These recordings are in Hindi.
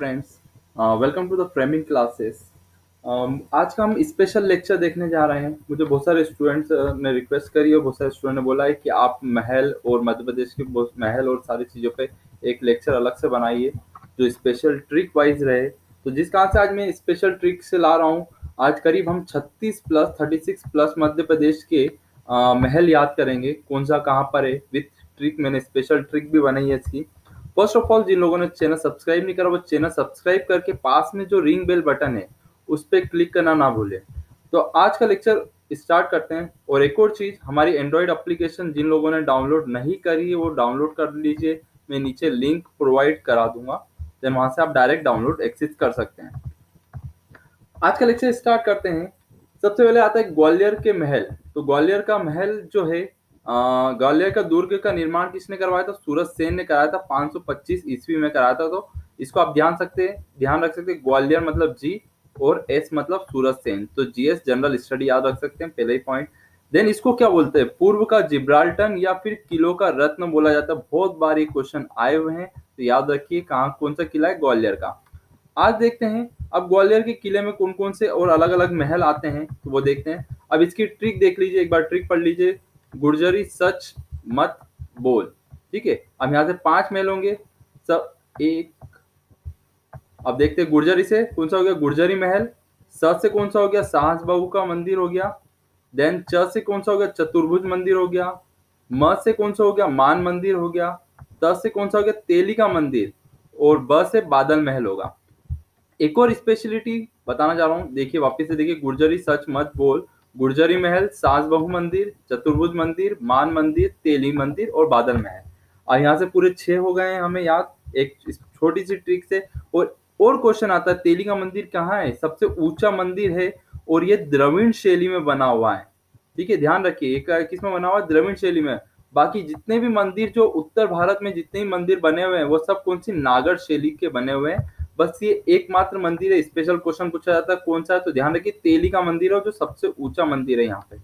Friends, welcome to the framing classes. आज का हम स्पेशल लेक्चर देखने जा रहे हैं। मुझे बहुत सारे स्टूडेंट्स ने रिक्वेस्ट करी और बहुत सारे स्टूडेंट ने बोला है कि आप महल और मध्य प्रदेश के महल और सारी चीज़ों पे एक लेक्चर अलग से बनाइए जो स्पेशल ट्रिक वाइज रहे। तो जिस कारण से आज मैं स्पेशल ट्रिक से ला रहा हूँ। आज करीब हम 36 प्लस 36 प्लस मध्य प्रदेश के महल याद करेंगे, कौन सा कहाँ पर है। विथ ट्रिक मैंने स्पेशल ट्रिक भी बनाई है इसकी। फर्स्ट ऑफ ऑल, जिन लोगों ने चैनल सब्सक्राइब नहीं करा वो चैनल सब्सक्राइब करके पास में जो रिंग बेल बटन है उस पर क्लिक करना ना भूलें। तो आज का लेक्चर स्टार्ट करते हैं। और एक और चीज़, हमारी एंड्रॉयड एप्लीकेशन जिन लोगों ने डाउनलोड नहीं करी है वो डाउनलोड कर लीजिए। मैं नीचे लिंक प्रोवाइड करा दूंगा, देन वहां से आप डायरेक्ट डाउनलोड एक्सेस कर सकते हैं। आज का लेक्चर स्टार्ट करते हैं। सबसे पहले आता है ग्वालियर के महल। तो ग्वालियर का महल जो है, ग्वालियर का दुर्ग का निर्माण किसने करवाया था? सूरज सेन ने कराया था। 525 ईस्वी में कराया था। तो इसको आप ध्यान रख सकते हैं। ग्वालियर मतलब जी और एस मतलब सूरज सेन। तो जीएस जनरल स्टडी याद रख सकते हैं, पहले ही पॉइंट। देन इसको क्या बोलते हैं? पूर्व का जिब्राल्टन या फिर किलों का रत्न बोला जाता है। बहुत बार ये क्वेश्चन आए हुए हैं, तो याद रखिए कहाँ कौन सा किला है, ग्वालियर का। आज देखते हैं अब ग्वालियर के किले में कौन कौन से और अलग अलग महल आते हैं, तो वो देखते हैं। अब इसकी ट्रिक देख लीजिए, एक बार ट्रिक पढ़ लीजिए। गुर्जरी सच मत बोल। ठीक है, अब यहाँ से 5 महल होंगे सब एक। अब देखते हैं गुर्जरी से कौन सा हो गया, गुर्जरी महल। स से कौन सा हो गया, साहस बहू का मंदिर हो गया। देन च से कौन सा हो गया, चतुर्भुज मंदिर हो गया। म से कौन सा हो गया, मान मंदिर हो गया। त से कौन सा हो गया, तेली का मंदिर। और ब से बादल महल होगा। एक और स्पेशलिटी बताना चाह रहा हूँ, देखिए वापस से देखिए। गुर्जरी सच मत बोल, गुर्जरी महल, सास बहू मंदिर, चतुर्भुज मंदिर, मान मंदिर, तेली मंदिर और बादल महल। और यहाँ से पूरे 6 हो गए हैं हमें याद एक छोटी सी ट्रिक से। और क्वेश्चन आता है, तेली का मंदिर कहाँ है? सबसे ऊंचा मंदिर है और ये द्रविड़ शैली में बना हुआ है। ठीक है, ध्यान रखिए एक किस में बना हुआ है, द्रविड़ शैली में। बाकी जितने भी मंदिर जो उत्तर भारत में जितने भी मंदिर बने हुए हैं वो सब कौन सी, नागर शैली के बने हुए हैं। बस ये एकमात्र मंदिर है, स्पेशल क्वेश्चन पूछा जाता है कौन सा है, तो ध्यान रखिए तेली का मंदिर है जो सबसे ऊंचा मंदिर है यहाँ पे।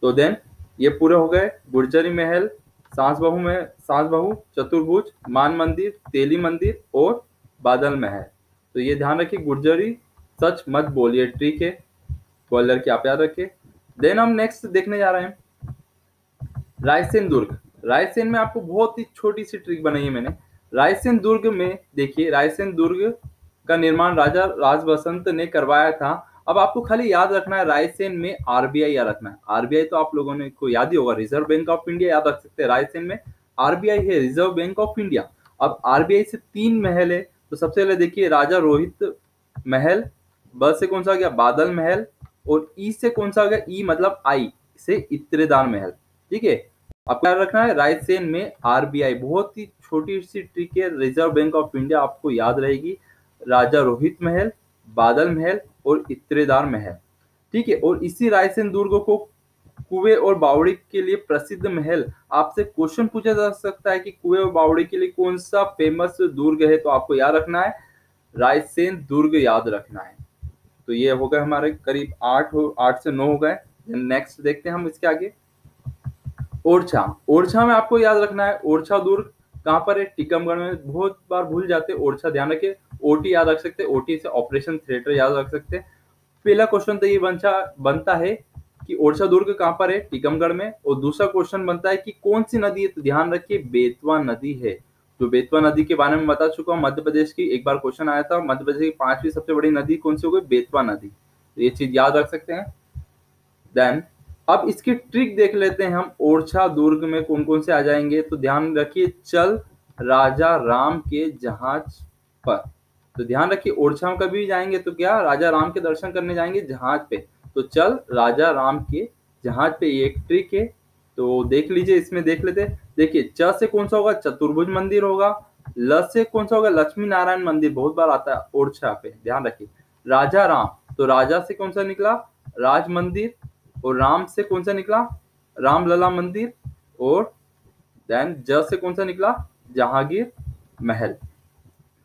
तो देन ये पूरे हो गए, गुर्जरी महल, सास बहू, चतुर्भुज, मान मंदिर, तेली मंदिर और बादल महल। तो ये ध्यान रखिए, गुर्जरी सच मत बोलिए, ट्रिक है ग्वालियर की, आप याद रखिए। देन हम नेक्स्ट देखने जा रहे हैं रायसेन दुर्ग। रायसेन में आपको बहुत ही छोटी सी ट्रिक बनाई है मैंने। रायसेन दुर्ग में देखिए, रायसेन दुर्ग का निर्माण राजा राज बसंत ने करवाया था। अब आपको खाली याद रखना है रायसेन में आरबीआई याद रखना है। आरबीआई तो आप लोगों ने को याद ही होगा, रिजर्व बैंक ऑफ इंडिया याद रख सकते हैं। रायसेन में आरबीआई है, रिजर्व बैंक ऑफ इंडिया। अब आरबीआई से 3 महल है। तो सबसे पहले देखिए राजा रोहित महल, ब से कौन सा हो गया, बादल महल, और ई से कौन सा हो गया, ई मतलब आई से इत्रेदार महल। ठीक है, आपको याद रखना है रायसेन में आरबीआई। बहुत ही छोटी सी ट्रिक है, रिजर्व बैंक ऑफ इंडिया आपको याद रहेगी। राजा रोहित महल, बादल महल और इत्रेदार महल। ठीक है, और इसी रायसेन दुर्ग को कुएं और बावड़ी के लिए प्रसिद्ध महल। आपसे क्वेश्चन पूछा जा सकता है कि कुएं और बावड़ी के लिए कौन सा फेमस दुर्ग है, तो आपको याद रखना है रायसेन दुर्ग याद रखना है। तो ये हो गए हमारे करीब 8 से 9 हो गए। नेक्स्ट देखते हैं हम इसके आगे। ओरछा। ओरछा में आपको याद रखना है, ओरछा दुर्ग कहाँ पर है, टीकमगढ़ में। बहुत बार भूल जाते हैं ओरछा, ध्यान रखिए। ओटी याद रख सकते हैं, ओटी से ऑपरेशन थिएटर याद रख सकते हैं। पहला क्वेश्चन तो ये बनता है कि ओरछा दुर्ग कहाँ पर है, टीकमगढ़ में। और दूसरा क्वेश्चन बनता है कि कौन सी नदी है, तो ध्यान रखिए बेतवा नदी है। जो बेतवा नदी के बारे में बता चुका हूँ, मध्य प्रदेश की एक बार क्वेश्चन आया था, मध्य प्रदेश की 5वीं सबसे बड़ी नदी कौन सी हो गई, बेतवा नदी। तो ये चीज याद रख सकते हैं। देन अब इसकी ट्रिक देख लेते हैं हम, ओरछा दुर्ग में कौन कौन से आ जाएंगे। तो ध्यान रखिए, चल राजा राम के जहाज पर। तो ध्यान रखिए ओरछा में कभी जाएंगे तो क्या, राजा राम के दर्शन करने जाएंगे जहाज पे। तो चल राजा राम के जहाज पे, ये एक ट्रिक है। तो देख लीजिए, इसमें देख लेते हैं। देखिए च से कौन सा होगा, चतुर्भुज मंदिर होगा। ल से कौन सा होगा, लक्ष्मी नारायण मंदिर, बहुत बार आता है ओरछा पे, ध्यान रखिए। राजा राम, तो राजा से कौन सा निकला, राज मंदिर। और राम से कौन सा निकला, रामलला मंदिर। और देन ज से कौन सा निकला, जहांगीर महल।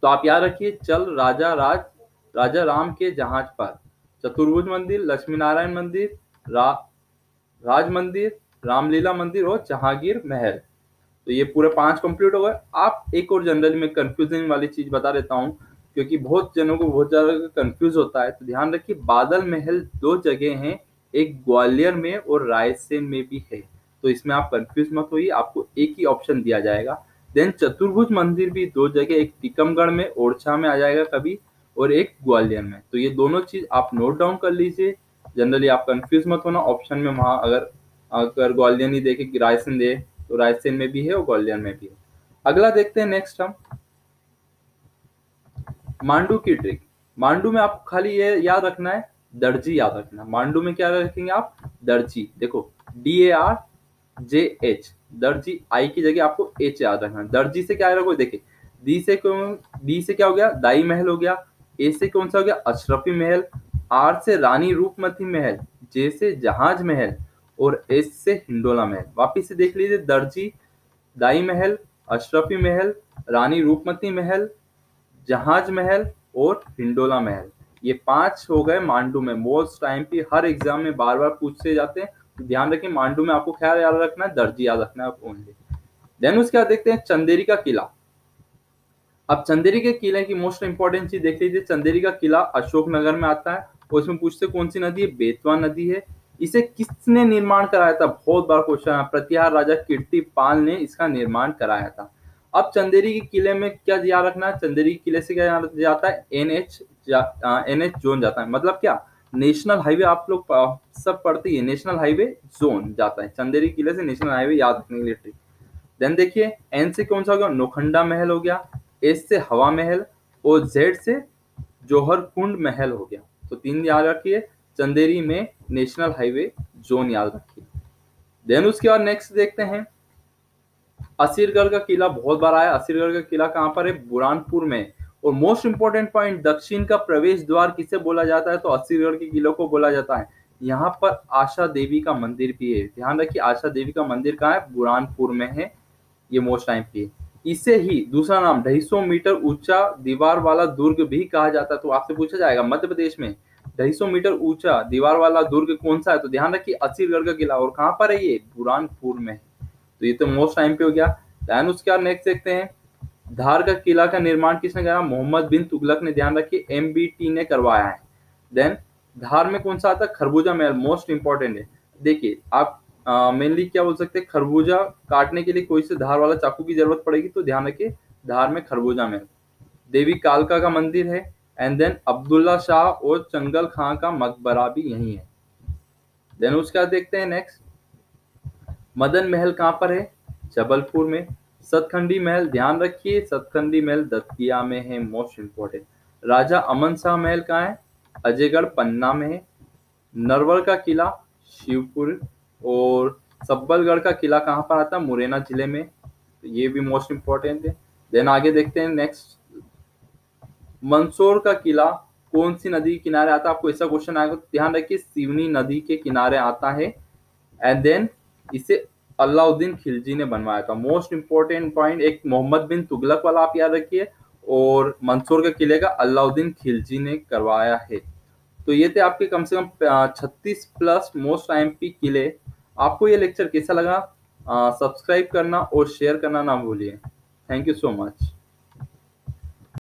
तो आप याद रखिए, चल राजा राम के जहाज पर, चतुर्भुज मंदिर, लक्ष्मी नारायण मंदिर, राज मंदिर, रामलीला मंदिर और जहांगीर महल। तो ये पूरे 5 कंप्लीट हो गए। आप एक और जनरली में कंफ्यूजिंग वाली चीज बता देता हूँ क्योंकि बहुत जनों को बहुत ज़्यादा कंफ्यूज होता है। तो ध्यान रखिए, बादल महल 2 जगह हैं, एक ग्वालियर में और रायसेन में भी है। तो इसमें आप कंफ्यूज मत होइए, आपको एक ही ऑप्शन दिया जाएगा। देन चतुर्भुज मंदिर भी 2 जगह, एक टीकमगढ़ में ओरछा में आ जाएगा कभी, और एक ग्वालियर में। तो ये दोनों चीज़ आप नोट डाउन कर लीजिए। जनरली आप कंफ्यूज मत होना ऑप्शन में, वहाँ अगर अगर ग्वालियर नहीं देखे कि रायसेन दे, तो रायसेन में भी है और ग्वालियर में भी है। अगला देखते हैं नेक्स्ट हम मांडू की ट्रिक। मांडू में आपको खाली ये याद रखना है, दर्जी याद रखना। मांडू में क्या रखेंगे आप, दर्जी। देखो DARJH, दर्जी, आई की जगह आपको H याद रखना। दर्जी से क्या रखो, देखिए डी से क्या हो गया, दाई महल हो गया। ए से कौन सा हो गया, अशरफी महल। आर से रानी रूपमती महल। जे से जहाज महल। और एस से हिंडोला महल। वापिस से देख लीजिए, दर्जी, दाई महल, अशरफी महल, रानी रूपमती महल, जहाज महल और हिंडोला महल। ये 5 हो गए मांडू में। मोस्ट टाइम पे हर एग्जाम में बार बार पूछते जाते हैं, तो ध्यान रखें मांडू में आपको क्या याद रखना है, दर्जी याद रखना है ओनली। देन उसके बाद देखते हैं चंदेरी का किला। अब चंदेरी के किले की मोस्ट इंपॉर्टेंट चीज देख लीजिए। चंदेरी का किला अशोकनगर में आता है और इसमें पूछते कौन सी नदी है, बेतवा नदी है। इसे किसने निर्माण कराया था, बहुत बार क्वेश्चन है। प्रतिहार राजा कीर्तिपाल ने इसका निर्माण कराया था। अब चंदेरी के किले में क्या याद रखना है, चंदेरी के किले से क्या याद जाता है, NH जोन जाता है। मतलब क्या, नेशनल हाईवे, आप लोग सब पढ़ते ही, नेशनल हाईवे जोन जाता है चंदेरी किले से। नेशनल हाईवे याद रखने के लिए ट्रिक। देन देखिए, एन से कौन सा हो गया, नौखंडा महल हो गया। एस से हवा महल और जेड से जौहर कुंड महल हो गया। तो 3 याद रखिए, चंदेरी में नेशनल हाईवे जोन याद रखिए। देन उसके बाद नेक्स्ट देखते हैं असीरगढ़ का किला। बहुत बार आया, असीरगढ़ का किला कहाँ पर है, बुरहानपुर में। और मोस्ट इंपोर्टेंट पॉइंट, दक्षिण का प्रवेश द्वार किसे बोला जाता है, तो असीरगढ़ के किलों को बोला जाता है। यहाँ पर आशा देवी का मंदिर भी है। ध्यान रखिए, आशा देवी का मंदिर कहाँ है, बुरहानपुर में है। ये मोस्ट टाइम पे। इसे ही दूसरा नाम 250 मीटर ऊंचा दीवार वाला दुर्ग भी कहा जाता है। तो आपसे पूछा जाएगा मध्य प्रदेश में 250 मीटर ऊंचा दीवार वाला दुर्ग कौन सा है, तो ध्यान रखिए असीरगढ़ का किला। और कहाँ पर है ये, बुरहानपुर में। तो ये तो मोस्ट टाइम पे हो गया। दैन उसके बाद नेक्स्ट देखते हैं धार का किला का निर्माण किसने कराया, मोहम्मद बिन तुगलक ने। ध्यान रखिए MBT ने करवाया है। देन धार में कौन सा आता है, खरबूजा महल, मोस्ट इंपॉर्टेंट है। देखिए आप मेनली क्या बोल सकते हैं, खरबूजा काटने के लिए कोई से धार वाला चाकू की जरूरत पड़ेगी, तो ध्यान रखिए धार में खरबूजा महल। देवी कालका का मंदिर है। एंड देन अब्दुल्ला शाह और चंगल खां का मकबरा भी यही है। देन उसके बाद देखते हैं नेक्स्ट मदन महल कहाँ पर है, जबलपुर में। सतखंडी महल, ध्यान रखिए सतखंडी महल दतिया में है, मोस्ट इंपॉर्टेंट। राजा अमन शाह महल कहाँ है, अजयगढ़ पन्ना में है। नरवर का किला शिवपुर। और सब्बलगढ़ का किला कहाँ पर आता है, मुरैना जिले में। तो ये भी मोस्ट इंपॉर्टेंट है। देन आगे देखते हैं नेक्स्ट मंदसौर का किला कौन सी नदी के किनारे आता है, आपको ऐसा क्वेश्चन आएगा, तो ध्यान रखिए सिवनी नदी के किनारे आता है। एंड देन इसे अलाउद्दीन खिलजी ने बनवाया था। मोस्ट इंपॉर्टेंट पॉइंट, एक मोहम्मद बिन तुगलक वाला आप याद रखिए, और मंदसौर के किले का अलाउद्दीन खिलजी ने करवाया है। तो ये थे आपके कम से कम 36 प्लस मोस्ट IMP किले। आपको ये लेक्चर कैसा लगा, सब्सक्राइब करना और शेयर करना ना भूलिए। Thank you so much.